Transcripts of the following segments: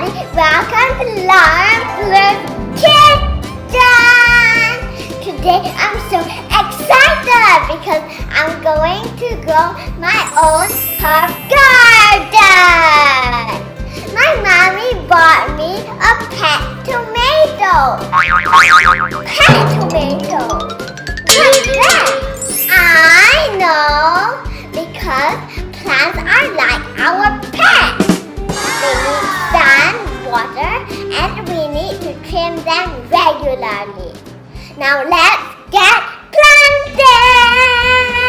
everybody, welcome to Fleur's kitchen. Today I'm so excited because I'm going to grow my own herb garden. My mommy bought me a pet tomato. Pet tomato. What's that? I know, because plants are like our pets. They need sun, water, and we need to trim them regularly. Now let's get planted!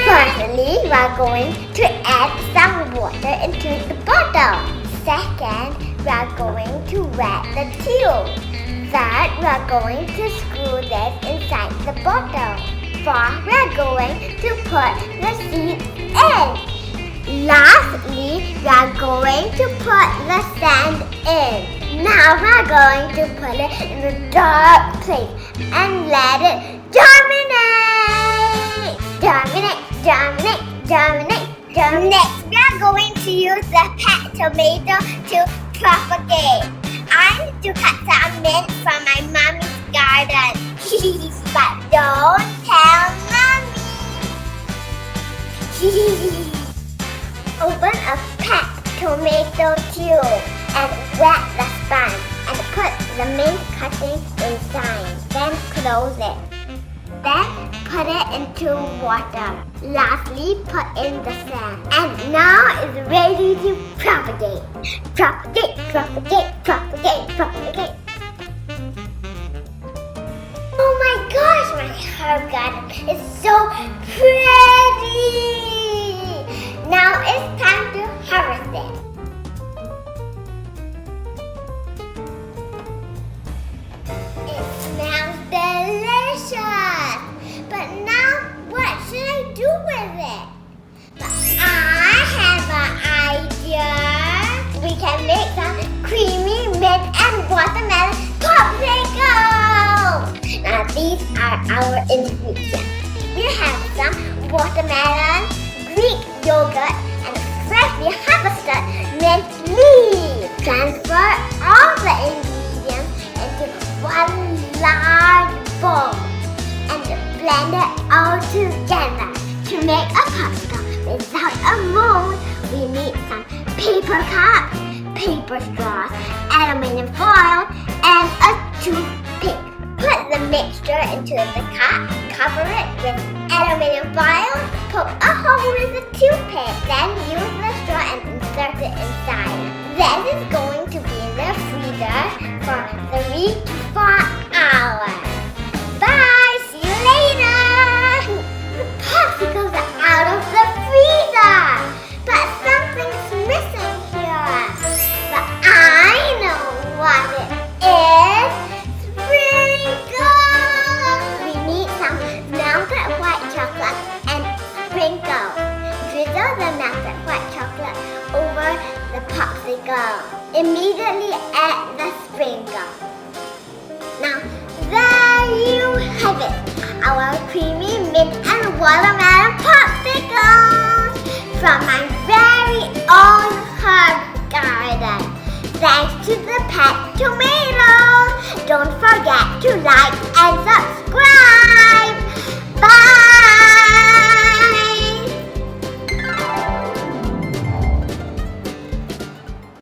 Firstly, we are going to add some water into the bottle. Second, we are going to wet the tube. Third, we are going to screw this inside the bottle. Fourth, we are going to put the seeds in. Lastly, we are going to put the sand in. Now we are going to put it in a dark place and let it germinate. Germinate, germinate, germinate, germinate. Next, we are going to use the pet tomato to propagate. I need to cut some mint from my mommy's garden. But don't tell mommy. Open a pet tomato tube and wet the sponge and put the mint cutting inside. Then close it. Then put it into water. Lastly, put in the sand. And now it's ready to propagate. Propagate, propagate, propagate, propagate. Oh my gosh, my herb garden is so pretty! Now it's time to harvest it. It smells delicious! But now what should I do with it? But I have an idea! We can make some creamy mint and watermelon popsicles! Now these are our ingredients. We have some watermelon, Greek yogurt, and freshly harvested mint leaves. Transfer all the ingredients into one large bowl and blend it all together. To make a popsicle without a mold, we need some paper cups, paper straws, aluminum foil, and a toothpick. Put the mixture into the cup, cover it with aluminum foil, poke a hole with a toothpick, then use the straw and insert it inside. This is going to be in the freezer for 3 to 4 hours. Bye! See you later! The popsicles are out of the freezer! But something's missing here. But I know what it is. We need some melted white chocolate and sprinkle. Drizzle the melted white chocolate over the popsicle. Immediately add the sprinkle. Now, there you have it. Our creamy mint and watermelon popsicles from my very own herb garden. Thanks to the pet tomato. Don't forget to like and subscribe. Bye!